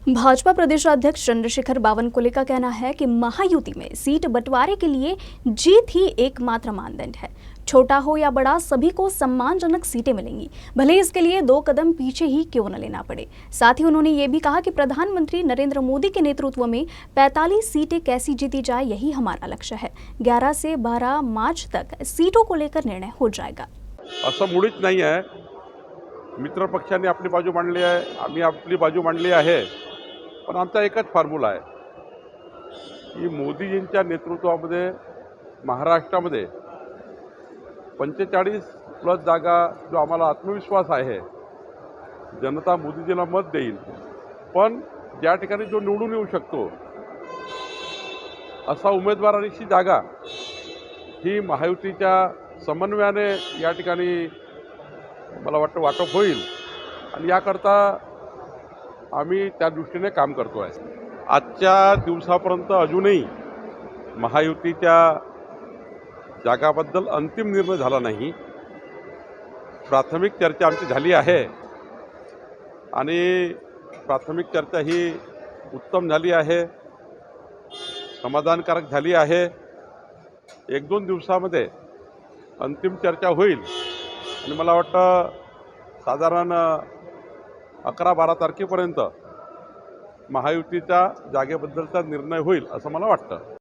भाजपा प्रदेशाध्यक्ष चंद्रशेखर बावनकुले का कहना है कि महायुति में सीट बंटवारे के लिए जीत ही एकमात्र मानदंड है। छोटा हो या बड़ा, सभी को सम्मानजनक सीटें मिलेंगी, भले इसके लिए 2 कदम पीछे ही क्यों न लेना पड़े। साथ ही उन्होंने ये भी कहा कि प्रधानमंत्री नरेंद्र मोदी के नेतृत्व में 45 सीटें कैसी जीती जाए, यही हमारा लक्ष्य है। 11 से 12 मार्च तक सीटों को लेकर निर्णय हो जाएगा। असं मुळीच नाही आहे। मित्र पक्षांनी आपली बाजू मांडली आहे, आम्ही आपली बाजू मांडली आहे, पण आमचा एकच फॉर्म्युला आहे की मोदीजींच्या नेतृत्वामध्ये महाराष्ट्रामध्ये 45+ जागा जो आम्हाला आत्मविश्वास आहे, जनता मोदीजींना मत देईल, पण ज्या ठिकाणी जो निवडून येऊ शकतो असा उमेदवाराची जागा ही महायुतीच्या समन्वयाने या ठिकाणी मला वाटतं वाटप होईल आणि याकरता आम्ही त्या दृष्टीने काम करतो आहे। आजच्या दिवसापर्यंत अजूनही महायुतीच्या जागाबद्दल अंतिम निर्णय झाला नाही। प्राथमिक चर्चा आमची झाली आहे आणि प्राथमिक चर्चा ही उत्तम झाली आहे, समाधानकारक झाली आहे। 1-2 दिवसामध्ये अंतिम चर्चा होईल आणि मला वाटतं साधारण 11-12 तारखेपर्यंत महायुतीच्या जागेबद्दलचा निर्णय होईल असं मला वाटतं।